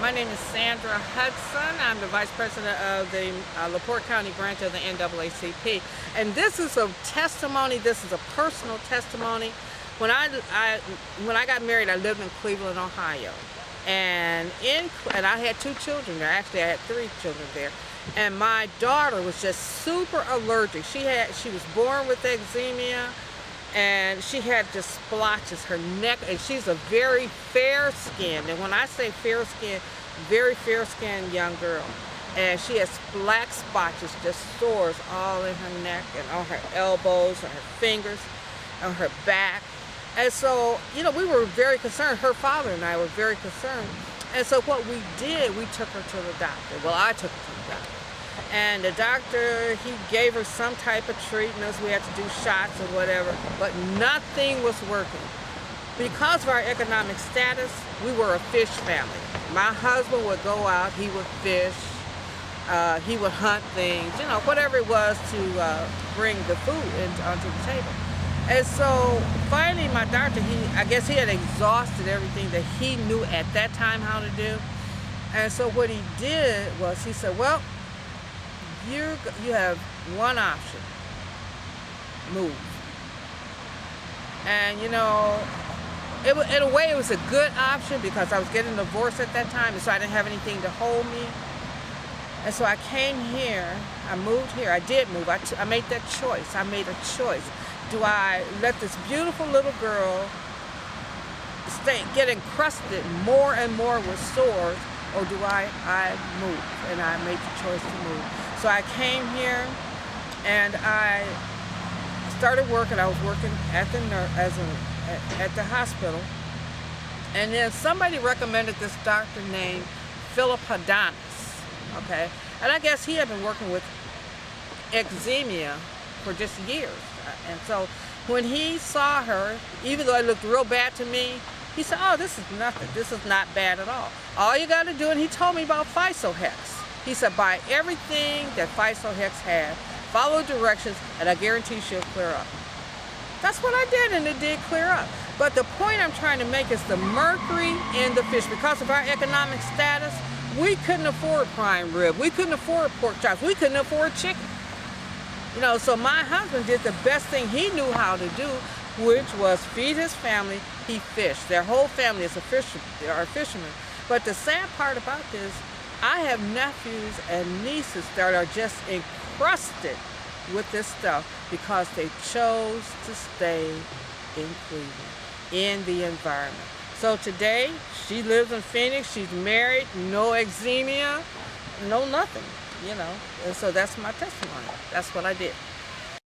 My name is Sandra Hudson. I'm the Vice President of the LaPorte County branch of the NAACP. And this is a testimony, this is a personal testimony. When I got married, I lived in Cleveland, Ohio. And I had 2 children there. Actually, I had 3 children there. And my daughter was just super allergic. She was born with eczema, and she had just splotches, her neck, and she's a very fair-skinned, and when I say fair-skinned, very fair-skinned young girl. And she has black spotches, just sores all in her neck and on her elbows, on her fingers, on her back. And so, you know, we were very concerned. Her father and I were very concerned. And so what we did, we took her to the doctor. Well, I took her to the doctor. And the doctor, he gave her some type of treatments. We had to do shots or whatever, but nothing was working. Because of our economic status, we were a fish family. My husband would go out, he would fish, he would hunt things, you know, whatever it was to bring the food onto the table. And so finally my doctor, I guess he had exhausted everything that he knew at that time how to do. And so what he did was he said, well, you have one option: move. And you know, in a way it was a good option because I was getting divorced at that time, and so I didn't have anything to hold me. And so I came here, I moved here, I did move, I made that choice, I made a choice. Do I let this beautiful little girl get encrusted more and more with sores, or do I move? And I made the choice to move. So I came here and I started working. I was working at the hospital. And then somebody recommended this doctor named Philip Adonis, okay? And I guess he had been working with eczema for just years. And so when he saw her, even though it looked real bad to me, he said, oh, this is nothing. This is not bad at all. All you got to do, and he told me about Physohex. He said, buy everything that Physohex had, follow directions, and I guarantee she'll clear up. That's what I did, and it did clear up. But the point I'm trying to make is the mercury in the fish. Because of our economic status, we couldn't afford prime rib. We couldn't afford pork chops. We couldn't afford chicken. You know, so my husband did the best thing he knew how to do, which was feed his family. He fished. Their whole family is fishermen. But the sad part about this, I have nephews and nieces that are just encrusted with this stuff because they chose to stay in Cleveland, in the environment. So today, she lives in Phoenix, she's married, no eczema, no nothing, you know. And so that's my testimony. That's what I did.